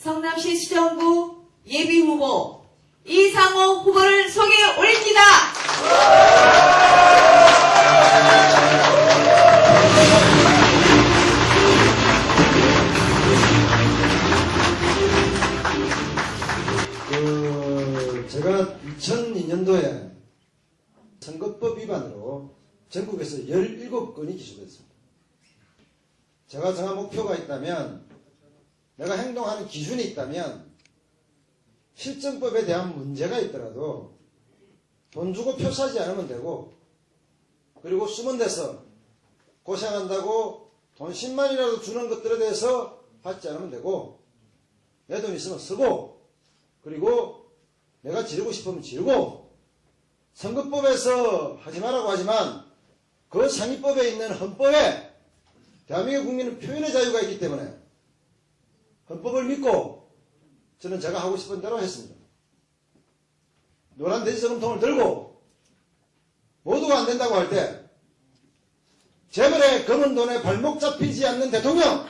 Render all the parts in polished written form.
성남시 수정구 예비후보 이상호 후보를 소개해 올립니다. 제가 2002년도에 선거법 위반으로 전국에서 17건이 기소됐습니다. 제가 정한 목표가 있다면, 내가 행동하는 기준이 있다면, 실정법에 대한 문제가 있더라도 돈 주고 표 사지 않으면 되고, 그리고 숨은 데서 고생한다고 돈 10만이라도 주는 것들에 대해서 받지 않으면 되고, 내 돈 있으면 쓰고, 그리고 내가 지르고 싶으면 지르고, 선거법에서 하지 말라고 하지만 그 상위법에 있는 헌법에 대한민국 국민은 표현의 자유가 있기 때문에 헌법을 믿고 저는 제가 하고 싶은 대로 했습니다. 노란 돼지 저금통을 들고 모두가 안 된다고 할 때 재벌의 검은 돈에 발목 잡히지 않는 대통령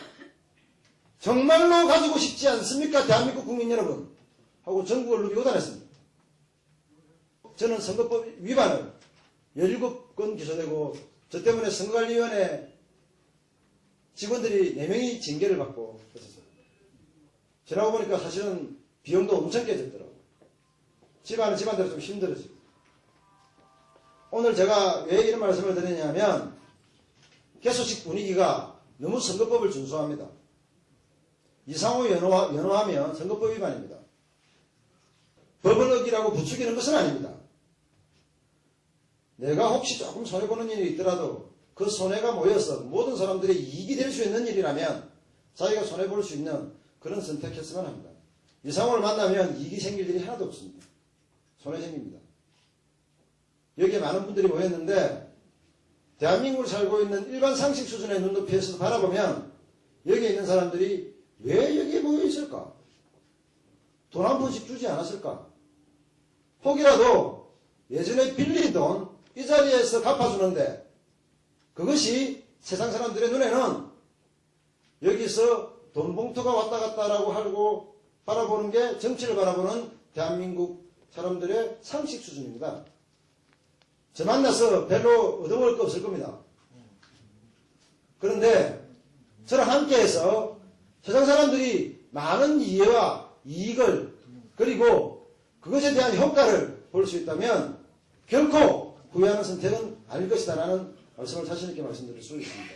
정말로 가지고 싶지 않습니까? 대한민국 국민 여러분 하고 전국을 누비고 다녔습니다. 저는 선거법 위반을 17건 기소되고, 저 때문에 선거관리위원회 직원들이 4명이 징계를 받고 그랬었어요. 지나고 보니까 사실은 비용도 엄청 깨졌더라고요. 집안은 집안대로 좀 힘들어지고. 오늘 제가 왜 이런 말씀을 드리냐면, 개소식 분위기가 너무 선거법을 준수합니다. 이상호 연호하면 선거법 위반입니다. 법을 어기라고 부추기는 것은 아닙니다. 내가 혹시 조금 손해보는 일이 있더라도 그 손해가 모여서 모든 사람들의 이익이 될 수 있는 일이라면 자기가 손해볼 수 있는 그런 선택했으면 합니다. 이상호를 만나면 이익이 생길 일이 하나도 없습니다. 손해 생깁니다. 여기에 많은 분들이 모였는데, 대한민국을 살고 있는 일반 상식 수준의 눈높이에서 바라보면 여기에 있는 사람들이 왜 여기에 모여 있을까? 돈 한 푼씩 주지 않았을까? 혹이라도 예전에 빌린 돈 이 자리에서 갚아주는데, 그것이 세상 사람들의 눈에는 여기서 돈 봉투가 왔다 갔다라고 하고 바라보는 게 정치를 바라보는 대한민국 사람들의 상식 수준입니다. 저 만나서 별로 얻어먹을 거 없을 겁니다. 그런데 저랑 함께해서 세상 사람들이 많은 이해와 이익을, 그리고 그것에 대한 효과를 볼 수 있다면 결코 후회하는 선택은 아닐 것이다 라는 말씀을 자신 있게 말씀드릴 수 있습니다.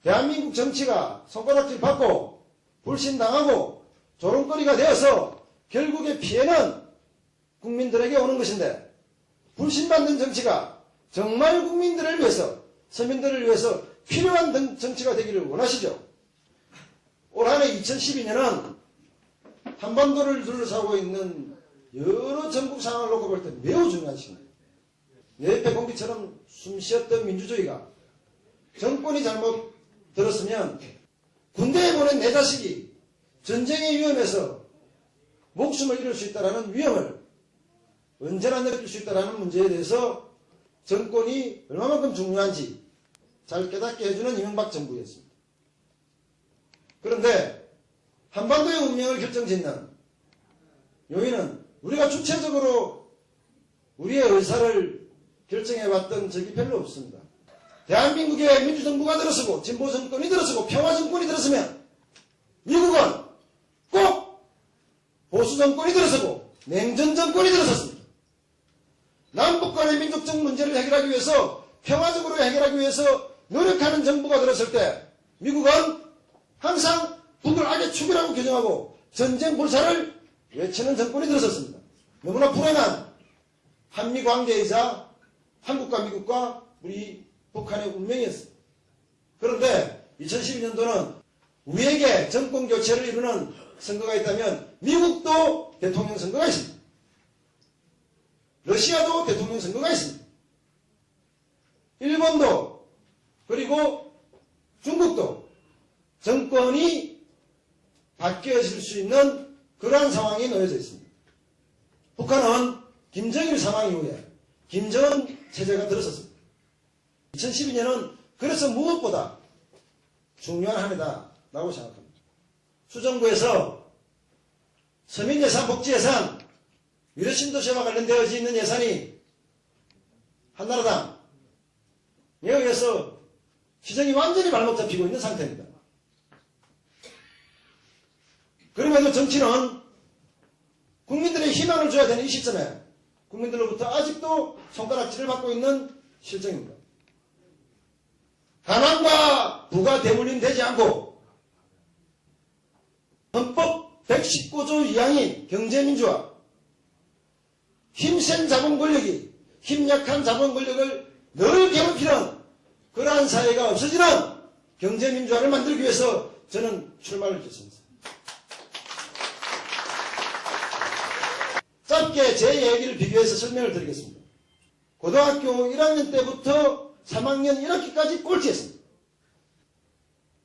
대한민국 정치가 손가락질 받고 불신당하고 조롱거리가 되어서 결국에 피해는 국민들에게 오는 것인데, 불신받는 정치가 정말 국민들을 위해서, 서민들을 위해서 필요한 정치가 되기를 원하시죠? 올 한해 2012년은 한반도를 둘러싸고 있는 여러 전국 상황을 놓고 볼 때 매우 중요한 시기입니다. 내 옆에 공기처럼 숨쉬었던 민주주의가 정권이 잘못 들었으면 군대에 보낸 내 자식이 전쟁의 위험에서 목숨을 잃을 수 있다는 위험을 언제나 느낄 수 있다는 문제에 대해서 정권이 얼마만큼 중요한지 잘 깨닫게 해주는 이명박 정부였습니다. 그런데 한반도의 운명을 결정짓는 요인은 우리가 주체적으로 우리의 의사를 결정해왔던 적이 별로 없습니다. 대한민국에 민주정부가 들어서고 진보정권이 들어서고 평화정권이 들어서면 미국은 꼭 보수정권이 들어서고 냉전정권이 들어섰습니다. 남북 간의 민족적 문제를 해결하기 위해서, 평화적으로 해결하기 위해서 노력하는 정부가 들었을 때 미국은 항상 북을 악의 축이라고 규정하고 전쟁 불사를 외치는 정권이 들어섰습니다. 너무나 불행한 한미관계이자 한국과 미국과 우리 북한의 운명이었습니다. 그런데 2012년도는 우리에게 정권 교체를 이루는 선거가 있다면 미국도 대통령 선거가 있습니다. 러시아도 대통령 선거가 있습니다. 일본도, 그리고 중국도 정권이 바뀌어질 수 있는 그러한 상황이 놓여져 있습니다. 북한은 김정일 사망 이후에 김정은 체제가 들어섰습니다. 2012년은 그래서 무엇보다 중요한 한 해다라고 생각합니다. 수정부에서 서민예산, 복지예산, 유료신도시와 관련되어져 있는 예산이 한나라당에 의해서 시정이 완전히 발목 잡히고 있는 상태입니다. 그럼에도 정치는 국민들의 희망을 줘야 되는 이 시점에 국민들로부터 아직도 손가락질을 받고 있는 실정입니다. 가난과 부가 대물림되지 않고 헌법 119조 2항인 경제민주화, 힘센 자본 권력이 힘약한 자본 권력을 늘 괴롭히는 그러한 사회가 없어지는 경제민주화를 만들기 위해서 저는 출마를 했습니다. 짧게 제 얘기를 비교해서 설명을 드리겠습니다. 고등학교 1학년 때부터 3학년 1학기까지 꼴찌했습니다.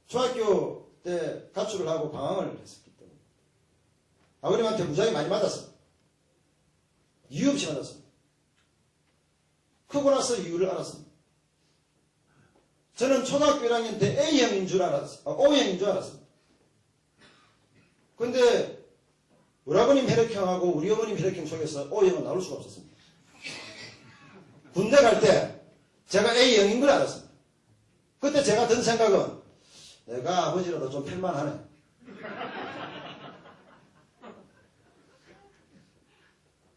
중학교 때 가출을 하고 방황을 했었기 때문에 아버님한테 무지하게 많이 맞았습니다. 이유 없이 맞았습니다. 크고 나서 이유를 알았습니다. 저는 초등학교 1학년 때 A형인 줄 알았습니다. O형인 줄 알았습니다. 그런데 우리 아버님 혈액형하고 우리 어머님 혈액형 속에서 O형은 나올 수가 없었습니다. 군대 갈 때 제가 A형인 걸 알았습니다. 그때 제가 든 생각은 내가 아버지라도 좀 팰만하네.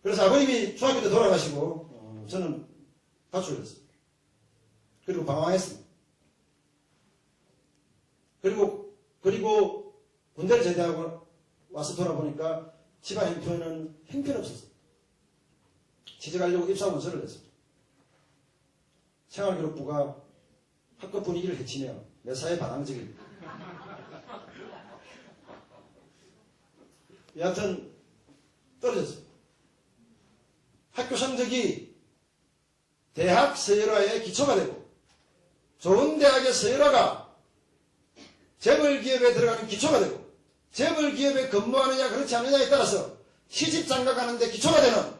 그래서 아버님이 중학교 때 돌아가시고 저는 가출을 했습니다. 그리고 방황했습니다. 그리고 군대를 제대하고 와서 돌아보니까 집안 형편없었어요. 취직하려고 입사원서를 냈습니다. 생활기록부가 학급 분위기를 해치며 내 사회 반항적입니다. 여하튼 떨어졌어요. 학교 성적이 대학 서열화의 기초가 되고 좋은 대학의 서열화가 재벌기업에 들어가는 기초가 되고 재벌기업에 근무하느냐 그렇지 않느냐에 따라서 시집장가 가는데 기초가 되는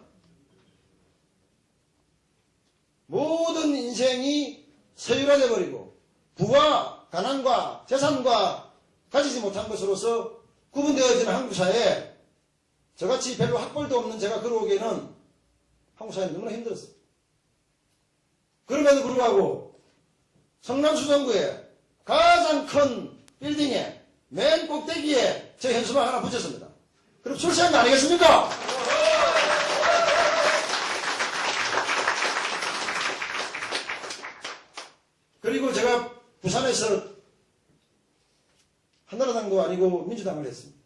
모든 인생이 서열화되어 버리고 부와 가난과 재산과 가지지 못한 것으로서 구분되어지는 한국 사회에 저같이 별로 학벌도 없는 제가 걸어오기에는 한국 사회는 너무나 힘들었어요. 그럼에도 불구하고 성남수정구에 가장 큰 빌딩에 맨 꼭대기에 제 현수막 하나 붙였습니다. 그럼 출세한 거 아니겠습니까? 그리고 제가 부산에서 한나라당도 아니고 민주당을 했습니다.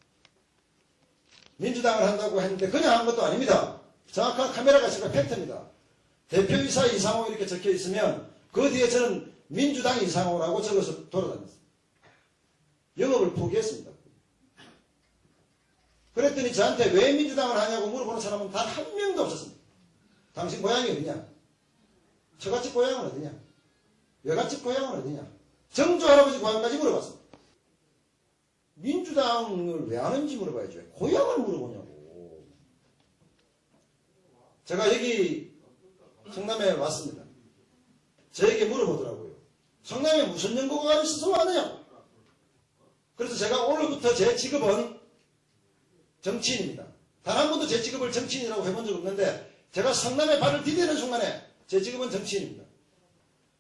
민주당을 한다고 했는데 그냥 한 것도 아닙니다. 정확한 카메라가 있으니까 팩트입니다. 대표이사 이상호 이렇게 적혀 있으면 그 뒤에 저는 민주당 이상호라고 적어서 돌아다녔습니다. 영업을 포기했습니다. 그랬더니 저한테 왜 민주당을 하냐고 물어보는 사람은 단 한 명도 없었습니다. 당신 고향이 어디냐? 처갓집 고향은 어디냐? 외갓집 고향은 어디냐? 정조 할아버지 고향까지 물어봤습니다. 민주당을 왜 하는지 물어봐야죠. 고향을 물어보냐고. 제가 여기 성남에 왔습니다. 저에게 물어보더라고요. 성남에 무슨 연고가 있어서 왔느냐고. 그래서 제가 오늘부터 제 직업은 정치인입니다. 단 한 번도 제 직업을 정치인이라고 해본 적 없는데 제가 성남에 발을 디디는 순간에 제 직업은 정치인입니다.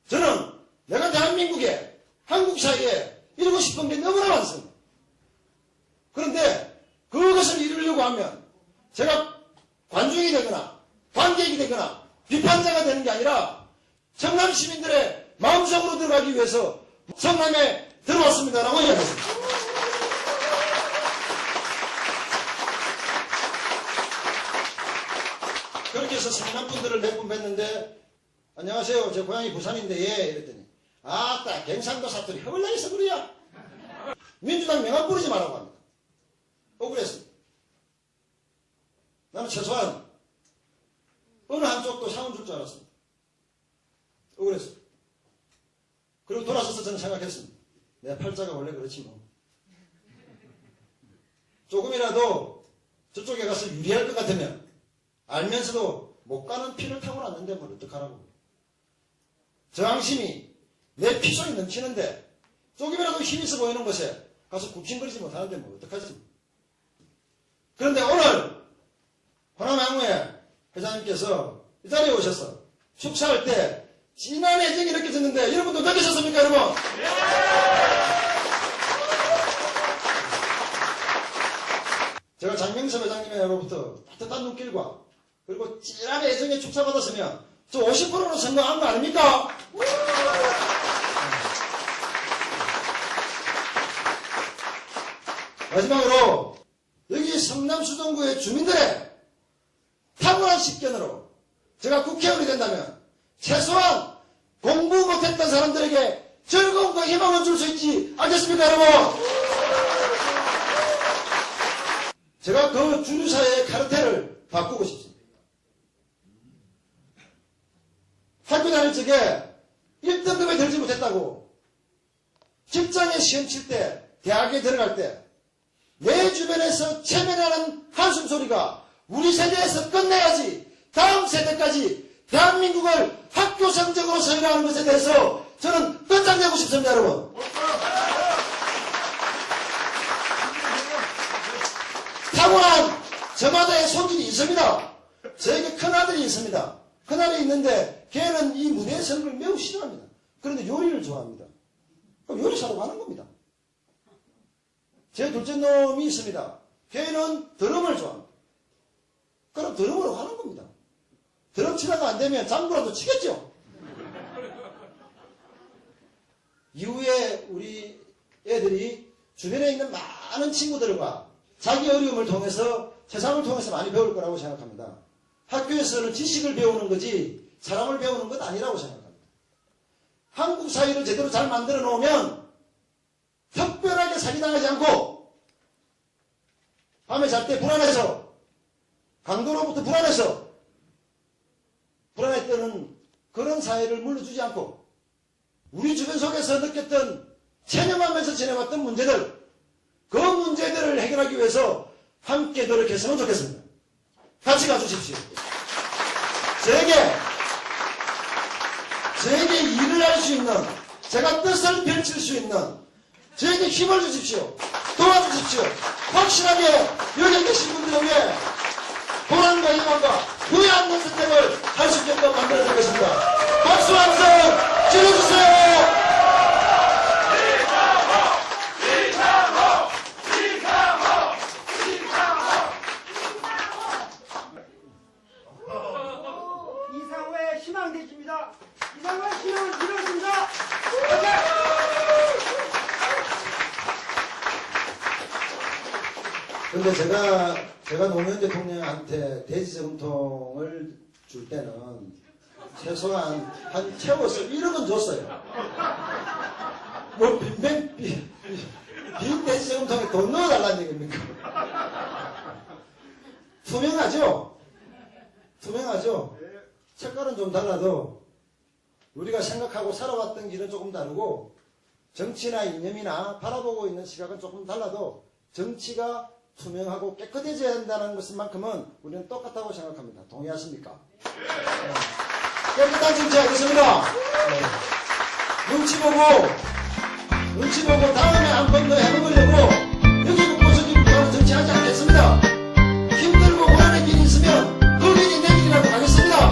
저는 내가 대한민국에 한국 사회에 이루고 싶은 게 너무나 많습니다. 그런데 그것을 이루려고 하면 제가 관중이 되거나 관객이 되거나 비판자가 되는 게 아니라 성남 시민들의 마음속으로 들어가기 위해서 성남에 들어왔습니다라고 이야기했습니다. 그렇게 해서 성남 분들을 몇 분 뵀는데 안녕하세요. 제 고향이 부산인데 예 이랬더니 아따 경상도 사투리 허벌나게 그래야 민주당 명함 부르지 말라고 합니다. 억울했습니다. 나는 최소한 어느 한쪽도 상을 줄 줄 알았습니다. 억울했습니다. 그리고 돌아서서 저는 생각했습니다. 내 팔자가 원래 그렇지 뭐. 조금이라도 저쪽에 가서 유리할 것 같으면 알면서도 못 가는 피를 타고났는데 뭘 어떡하라고. 저항심이 내 피 속에 넘치는데 조금이라도 힘이 있어 보이는 곳에 가서 굽신거리지 못하는데 뭐 어떡하지? 그런데 오늘 호남양우의 회장님께서 이 자리에 오셔서 축사할 때 진한 애정이 느껴졌는데 여러분도 느끼셨습니까, 여러분? 제가 장명섭 회장님으로부터 따뜻한 눈길과 그리고 찐한 애정에 축사받았으면 저 50%로 성공한 거 아닙니까? 마지막으로 여기 성남수정구의 주민들의 탁월한 식견으로 제가 국회의원이 된다면 최소한 공부 못했던 사람들에게 즐거움과 희망을 줄 수 있지 않겠습니까, 여러분? 제가 그 주류사회의 카르텔을 바꾸고 싶습니다. 학교 다닐 적에 1등급에 들지 못했다고 직장에 시험 칠 때, 대학에 들어갈 때 내 주변에서 체면하는 한숨 소리가 우리 세대에서 끝내야지 다음 세대까지 대한민국을 학교 성적으로 설계하는 것에 대해서 저는 끝장내고 싶습니다, 여러분. 탁월한 저마다의 소질이 있습니다. 저에게 큰아들이 있습니다. 큰아들이 있는데 걔는 이 무대에 서는 걸 매우 싫어합니다. 그런데 요리를 좋아합니다. 그럼 요리사로 가는 겁니다. 제 둘째 놈이 있습니다. 걔는 드럼을 좋아합니다. 그럼 드럼으로 가는 겁니다. 드럼 치다가 안 되면 장구라도 치겠죠. 이후에 우리 애들이 주변에 있는 많은 친구들과 자기 어려움을 통해서 세상을 통해서 많이 배울 거라고 생각합니다. 학교에서는 지식을 배우는 거지 사람을 배우는 것 아니라고 생각합니다. 한국 사회를 제대로 잘 만들어 놓으면 특별하게 사기당하지 않고 밤에 잘 때 불안해서 강도로부터 불안했던 그런 사회를 물러주지 않고 우리 주변 속에서 느꼈던 체념하면서 지내왔던 문제들 그 문제들을 해결하기 위해서 함께 노력했으면 좋겠습니다. 같이 가주십시오. 저에게 일을 할 수 있는 제가 뜻을 펼칠 수 있는 저에게 힘을 주십시오. 도와주십시오. 확실하게 여기 계신 분들을 위해 보람과 희망과 후회 없는 선택을 할 수 있게끔 만들어드리겠습니다. 박수 한번 질러주세요. 이상호의 희망대지입니다. 이상호의 희망을 이뤘습니다. 근데 제가 노무현 대통령한테 대지저금통을 줄 때는 최소한 한 채워서 1억은 줬어요. 뭐 빈 대지저금통에 돈 넣어달라는 얘기입니까? 투명하죠? 색깔은 좀 달라도 우리가 생각하고 살아왔던 길은 조금 다르고 정치나 이념이나 바라보고 있는 시각은 조금 달라도 정치가 투명하고 깨끗해져야 한다는 것만큼은 우리는 똑같다고 생각합니다. 동의하십니까? 깨끗한 정치 하겠습니다. 눈치 보고 다음에 한 번 더 해먹으려고 여기 붙고 저기 붙고 하는 정치하지 않겠습니다. 힘들고 고난의 길이 있으면 그 길이 내 길이라고 하겠습니다.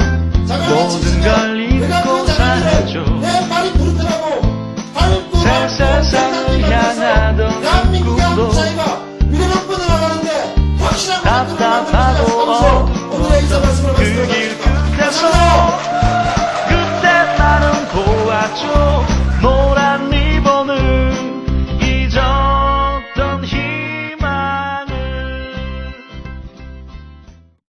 모든 걸 잊고 살아줘 내 말이 부르더라고 밟고 새 세상을 향한